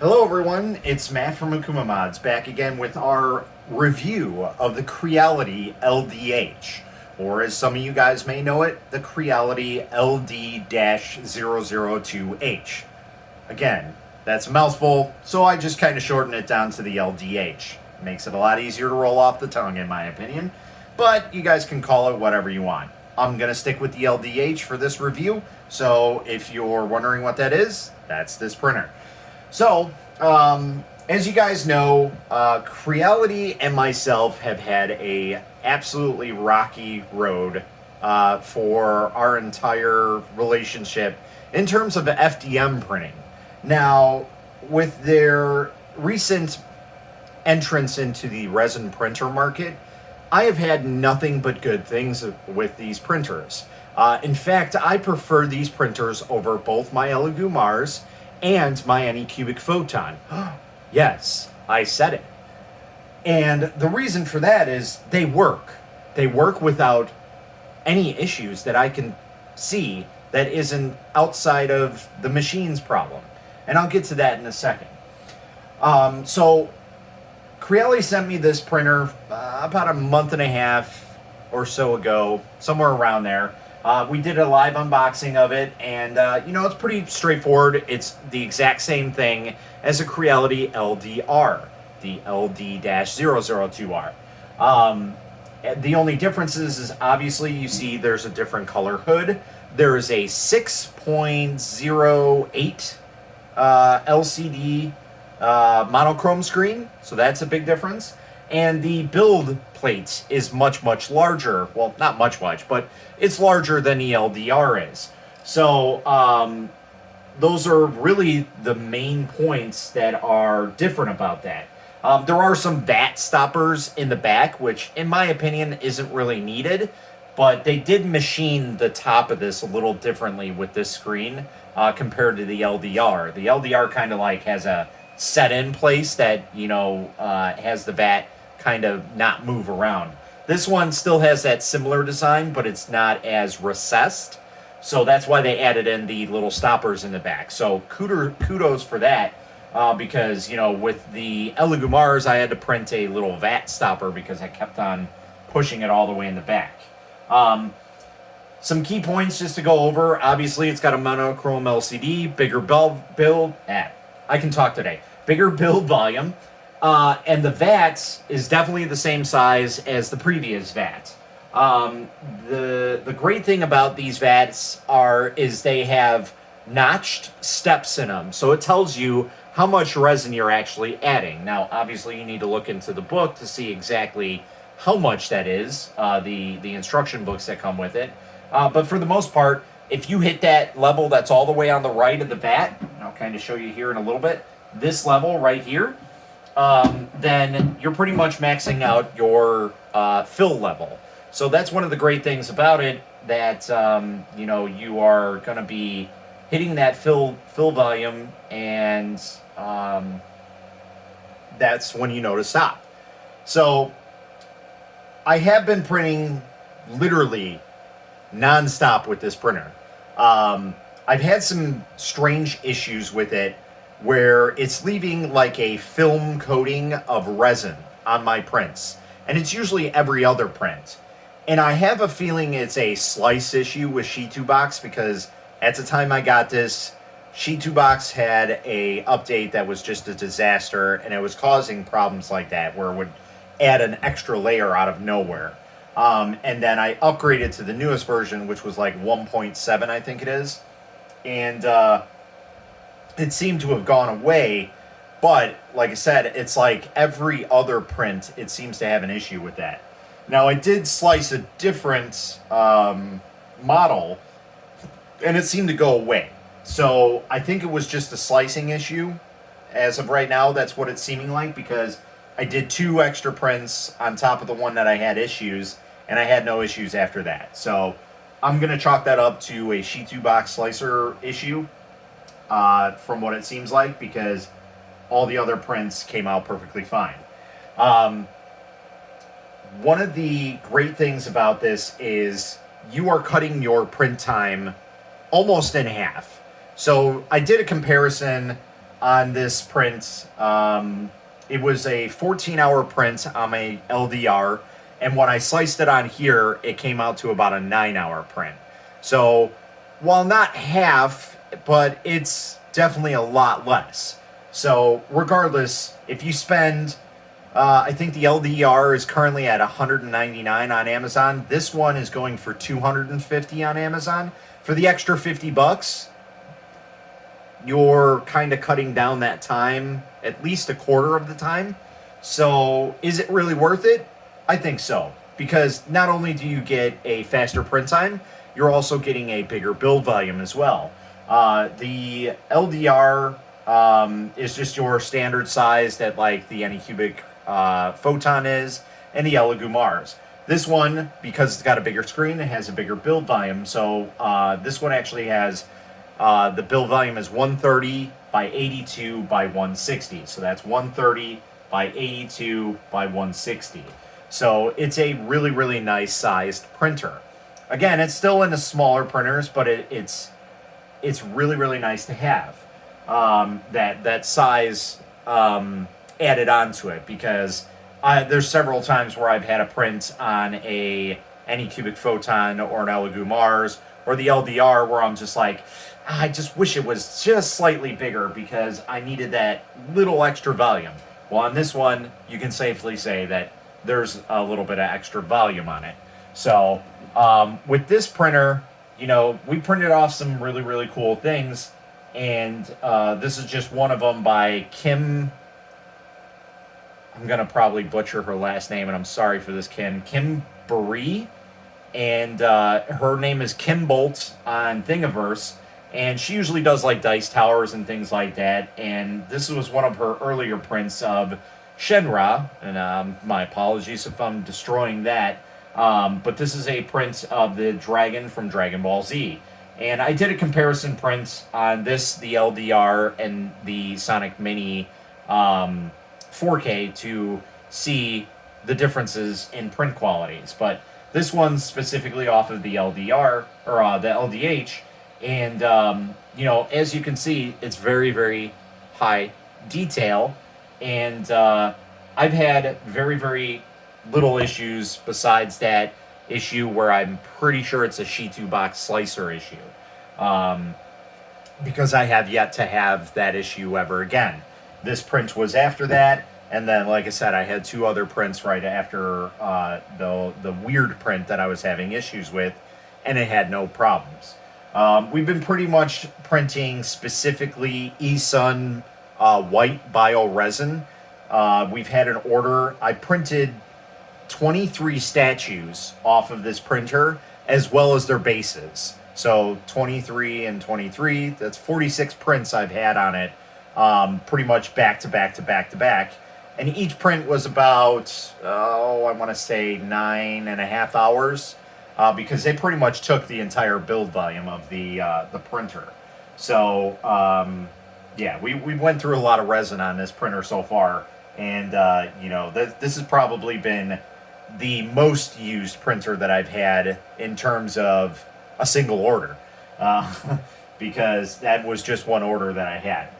Hello everyone, it's Matt from Akuma Mods back again with our review of the Creality LDH, or as some of you guys may know it, the Creality Ld-002h. Again, that's a mouthful, so I just kind of shorten it down to the LDH. Makes it a lot easier to roll off the tongue in my opinion, but you guys can call it whatever you want. I'm going to stick with the LDH for this review, so if you're wondering what that is, that's this printer. So, as you guys know, Creality and myself have had a absolutely rocky road for our entire relationship in terms of FDM printing. Now, with their recent entrance into the resin printer market, I have had nothing but good things with these printers. In fact, I prefer these printers over both my Ld-002hs and my Anycubic Photon. Yes, I said it. And the reason for that is they work. They work without any issues that I can see that isn't outside of the machine's problem. And I'll get to that in a second. So Creality sent me this printer about a month and a half or so ago, somewhere around there. We did a live unboxing of it, and it's pretty straightforward. It's the exact same thing as a Creality LDR, the LD-002R. The only difference is obviously you see there's a different color hood. There is a 6.08 LCD monochrome screen, so that's a big difference. And the build plate is much larger. Well, not much, but it's larger than the LDR is. So those are really the main points that are different about that. There are some vat stoppers in the back, which in my opinion isn't really needed, but they did machine the top of this a little differently with this screen compared to the LDR. The LDR kind of like has a set in place that, has the vat kind of not move around. This one still has that similar design, but it's not as recessed. So that's why they added in the little stoppers in the back. So kudos for that, because, with the Ld-002hs, I had to print a little vat stopper because I kept on pushing it all the way in the back. Some key points just to go over. Obviously, it's got a monochrome LCD, bigger build. I can talk today. Bigger build volume. And the vat is definitely the same size as the previous vat. The great thing about these vats is they have notched steps in them. So it tells you how much resin you're actually adding. Now, obviously, you need to look into the book to see exactly how much that is, the instruction books that come with it. But for the most part, if you hit that level that's all the way on the right of the vat, and I'll kind of show you here in a little bit, this level right here, then you're pretty much maxing out your fill level. So that's one of the great things about it, that you are going to be hitting that fill volume, and that's when you know to stop. So I have been printing literally non-stop with this printer. I've had some strange issues with it where it's leaving like a film coating of resin on my prints. And it's usually every other print. And I have a feeling it's a slice issue with Sheet2Box, because at the time I got this, Sheet2Box had a update that was just a disaster, and it was causing problems like that, where it would add an extra layer out of nowhere. And then I upgraded to the newest version, which was like 1.7, I think it is. And it seemed to have gone away, but like I said, it's like every other print, it seems to have an issue with that. Now, I did slice a different model, and it seemed to go away. So I think it was just a slicing issue. As of right now, that's what it's seeming like, because I did 2 extra prints on top of the one that I had issues, and I had no issues after that. So I'm going to chalk that up to a Sheet2Box slicer issue, from what it seems like, because all the other prints came out perfectly fine. One of the great things about this is you are cutting your print time almost in half. So I did a comparison on this print. It was a 14-hour print on my LDR, and when I sliced it on here, it came out to about a 9-hour print. So, while not half, but it's definitely a lot less. So, regardless, if you spend, I think the LDR is currently at $199 on Amazon. This one is going for $250 on Amazon. For the extra $50, you're kind of cutting down that time, at least a quarter of the time. So, is it really worth it? I think so. Because not only do you get a faster print time, you're also getting a bigger build volume as well. The LDR is just your standard size that like the Anycubic Photon is, and the Ld-002h. This one, because it's got a bigger screen, it has a bigger build volume. So this one actually has, the build volume is 130 by 82 by 160. So that's 130 by 82 by 160. So it's a really, really nice sized printer. Again, it's still in the smaller printers, but it's really, really nice to have that size added onto it, because there's several times where I've had a print on a Anycubic Photon or an Ld-002h or the LDR where I'm just like, I just wish it was just slightly bigger because I needed that little extra volume. Well, on this one, you can safely say that there's a little bit of extra volume on it. So with this printer, you know, we printed off some really, really cool things, and this is just one of them by Kim. I'm going to probably butcher her last name, and I'm sorry for this, Kim Baree, and her name is Kim Bolt on Thingiverse, and she usually does like dice towers and things like that, and this was one of her earlier prints of Shenra, and my apologies if I'm destroying that, but this is a print of the dragon from Dragon Ball Z. And I did a comparison print on this, the LDR, and the Sonic Mini 4K to see the differences in print qualities. But this one's specifically off of the LDR, or the LDH, and, you know, as you can see, it's very, very high detail, and I've had very, very little issues besides that issue where I'm pretty sure it's a Shitu box slicer issue, because I have yet to have that issue ever again. This print was after that, and then, like I said, I had two other prints right after the weird print that I was having issues with, and it had no problems. We've been pretty much printing specifically eSun white bio resin. We've had an order. I printed 23 statues off of this printer, as well as their bases. So 23 and 23, that's 46 prints I've had on it, pretty much back to back to back to back. And each print was about, I want to say 9.5 hours, because they pretty much took the entire build volume of the printer. So, yeah, we went through a lot of resin on this printer so far, and, you know, this has probably been the most used printer that I've had in terms of a single order, because that was just one order that I had.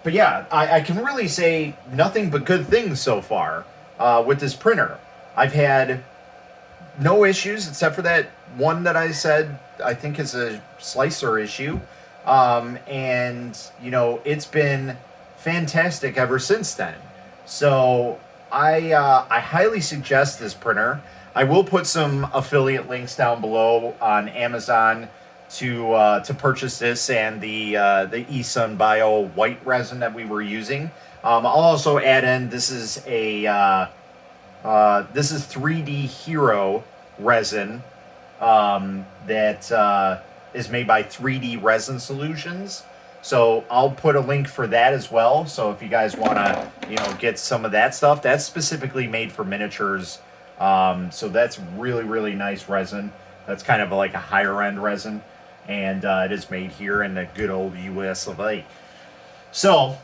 But yeah, I can really say nothing but good things so far with this printer. I've had no issues except for that one that I said I think is a slicer issue, and you know, it's been fantastic ever since then. So I highly suggest this printer. I will put some affiliate links down below on Amazon to purchase this and the eSun Bio white resin that we were using. I'll also add in, this is 3D Hero resin that is made by 3D Resin Solutions. So I'll put a link for that as well. So if you guys want to, you know, get some of that stuff, that's specifically made for miniatures. So that's really, really nice resin. That's kind of like a higher end resin, and it is made here in the good old US of A. So,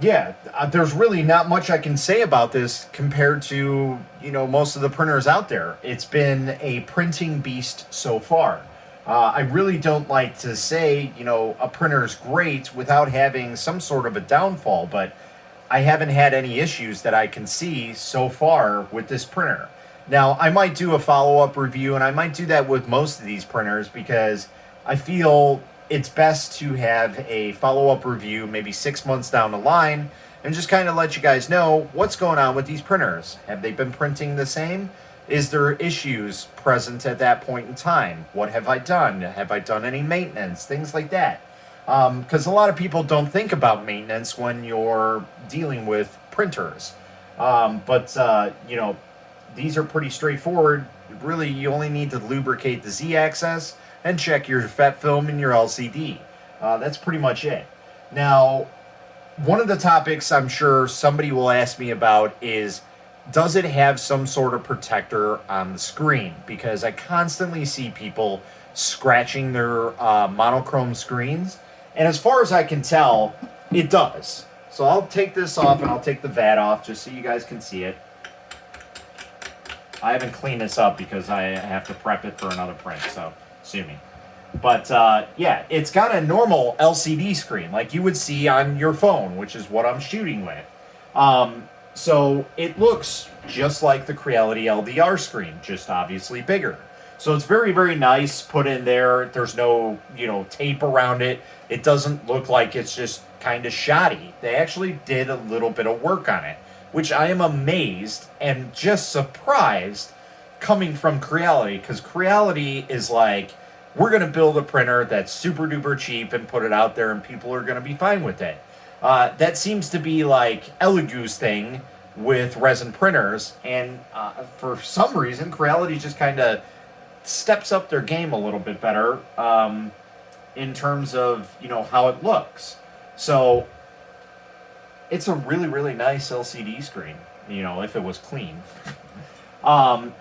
yeah, there's really not much I can say about this compared to, you know, most of the printers out there. It's been a printing beast so far. I really don't like to say, a printer's great without having some sort of a downfall, but I haven't had any issues that I can see so far with this printer. Now, I might do a follow-up review, and I might do that with most of these printers because I feel it's best to have a follow-up review maybe 6 months down the line and just kind of let you guys know what's going on with these printers. Have they been printing the same? Is there issues present at that point in time? What have I done? Have I done any maintenance? Things like that. Because a lot of people don't think about maintenance when you're dealing with printers. But these are pretty straightforward. Really, you only need to lubricate the Z-axis and check your FET film and your LCD. That's pretty much it. Now, one of the topics I'm sure somebody will ask me about is, does it have some sort of protector on the screen? Because I constantly see people scratching their monochrome screens. And as far as I can tell, it does. So I'll take this off and I'll take the VAT off just so you guys can see it. I haven't cleaned this up because I have to prep it for another print, so sue me. But yeah, it's got a normal LCD screen like you would see on your phone, which is what I'm shooting with. So it looks just like the Creality LDR screen, just obviously bigger. So it's very, very nice put in there. There's no, tape around it. It doesn't look like it's just kind of shoddy. They actually did a little bit of work on it, which I am amazed and just surprised coming from Creality, because Creality is like, we're going to build a printer that's super duper cheap and put it out there and people are going to be fine with it. That seems to be like Elegoo's thing with resin printers, and for some reason, Creality just kind of steps up their game a little bit better in terms of, how it looks. So it's a really, really nice LCD screen, if it was clean. And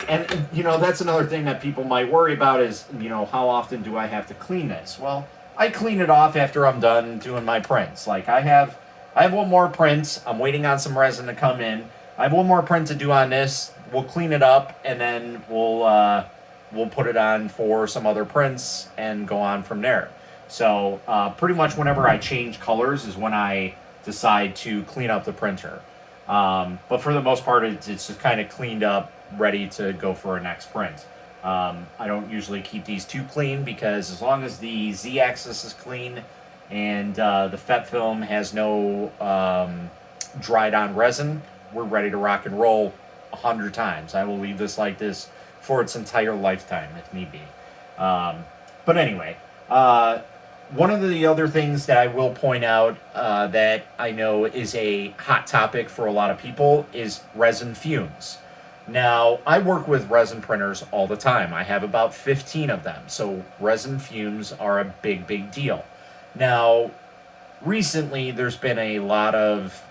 that's another thing that people might worry about is, how often do I have to clean this? Well, I clean it off after I'm done doing my prints. Like I have one more print. I'm waiting on some resin to come in. I have one more print to do on this. We'll clean it up and then we'll put it on for some other prints and go on from there. So pretty much whenever I change colors is when I decide to clean up the printer. But for the most part, it's just kind of cleaned up, ready to go for a next print. I don't usually keep these too clean because as long as the Z-axis is clean and the FET film has no dried on resin, we're ready to rock and roll 100 times. I will leave this like this for its entire lifetime if need be. But anyway, one of the other things that I will point out that I know is a hot topic for a lot of people is resin fumes. Now, I work with resin printers all the time. I have about 15 of them, so resin fumes are a big, big deal. Now, recently there's been a lot of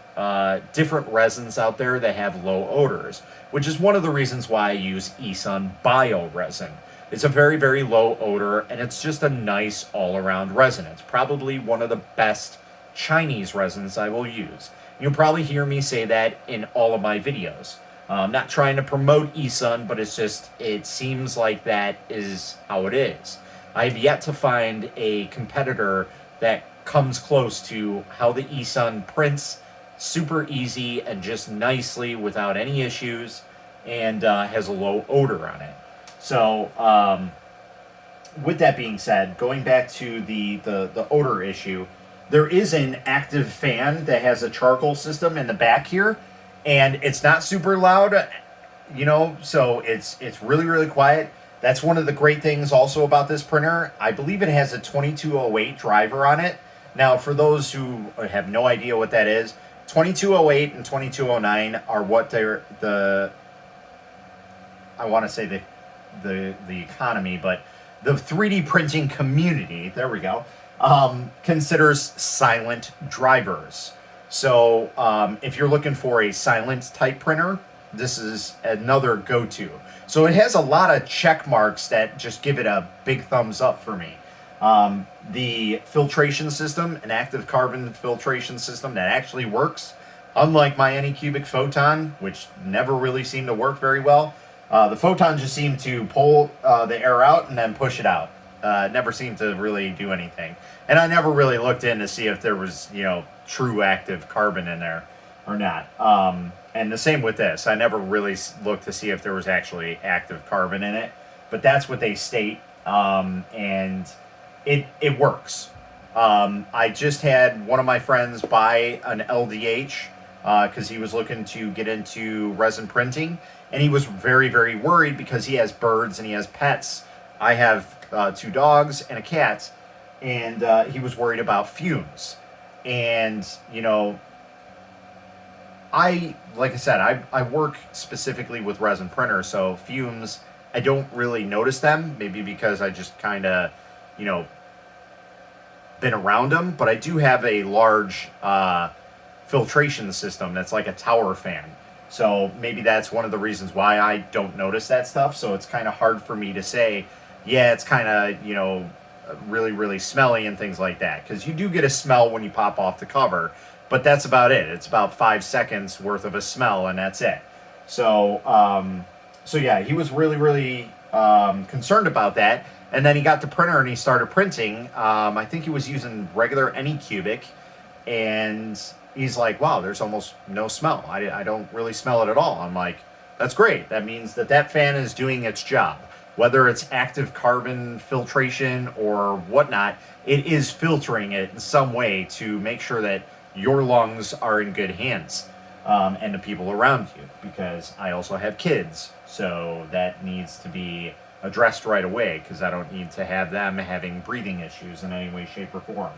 different resins out there that have low odors, which is one of the reasons why I use Esun Bio resin. It's a very, very low odor, and it's just a nice all-around resin. It's probably one of the best Chinese resins I will use. You'll probably hear me say that in all of my videos. I'm not trying to promote Esun, but it seems like that is how it is. I've yet to find a competitor that comes close to how the Esun prints super easy and just nicely without any issues, and has a low odor on it. So, with that being said, going back to the odor issue, there is an active fan that has a charcoal system in the back here, and it's not super loud, so it's really, really quiet. That's one of the great things also about this printer. I believe it has a 2208 driver on it. Now, for those who have no idea what that is, 2208 and 2209 are what I want to say the economy, but the 3D printing community, there we go, considers silent drivers. So if you're looking for a silent type printer, this is another go-to. So it has a lot of check marks that just give it a big thumbs up for me. The filtration system, an active carbon filtration system that actually works, unlike my Anycubic Photon, which never really seemed to work very well. The Photon just seemed to pull the air out and then push it out. never seemed to really do anything. And I never really looked in to see if there was, true active carbon in there or not. And the same with this. I never really looked to see if there was actually active carbon in it. But that's what they state. And it works. I just had one of my friends buy an LDH because he was looking to get into resin printing. And he was very, very worried because he has birds and he has pets. I have 2 dogs and a cat. And he was worried about fumes. And, like I said, I work specifically with resin printers, so fumes, I don't really notice them, maybe because I just kind of, been around them, but I do have a large filtration system that's like a tower fan. So maybe that's one of the reasons why I don't notice that stuff, so it's kind of hard for me to say, yeah, it's kind of, really, really smelly and things like that, because you do get a smell when you pop off the cover, but that's about it. It's about 5 seconds worth of a smell, and that's it. So, yeah, he was really, really concerned about that, and then he got the printer and he started printing. I think he was using regular Anycubic, and he's like, wow, there's almost no smell. I don't really smell it at all. I'm like, that's great. That means that fan is doing its job. Whether it's active carbon filtration or whatnot, it is filtering it in some way to make sure that your lungs are in good hands, and the people around you, because I also have kids, so that needs to be addressed right away, because I don't need to have them having breathing issues in any way, shape, or form.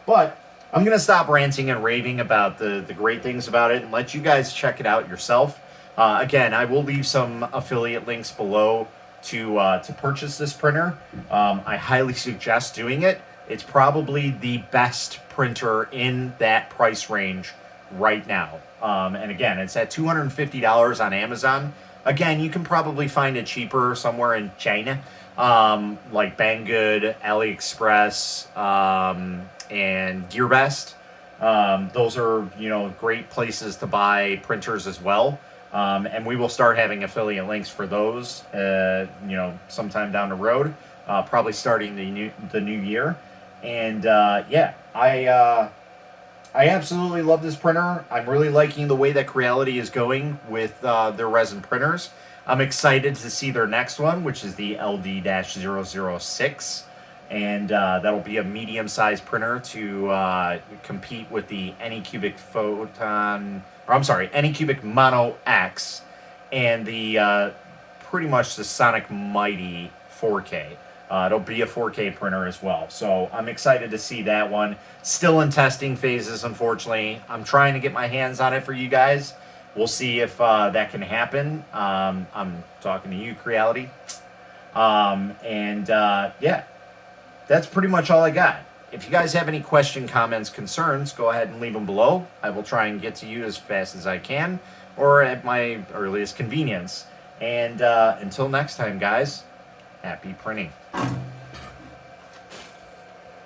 But I'm going to stop ranting and raving about the great things about it and let you guys check it out yourself. Again, I will leave some affiliate links below to purchase this printer. I highly suggest doing it. It's probably the best printer in that price range right now. And again, it's at $250 on Amazon. Again, you can probably find it cheaper somewhere in China, like Banggood, AliExpress, and GearBest. Those are, great places to buy printers as well. And we will start having affiliate links for those, sometime down the road, probably starting the new year. And yeah, I absolutely love this printer. I'm really liking the way that Creality is going with their resin printers. I'm excited to see their next one, which is the Ld-006. And that'll be a medium-sized printer to compete with the Anycubic Anycubic Mono X and the pretty much the Sonic Mighty 4K. It'll be a 4K printer as well. So I'm excited to see that one. Still in testing phases, unfortunately. I'm trying to get my hands on it for you guys. We'll see if that can happen. I'm talking to you, Creality. Yeah, that's pretty much all I got. If you guys have any questions, comments, concerns, go ahead and leave them below. I will try and get to you as fast as I can, or at my earliest convenience. And until next time, guys, happy printing.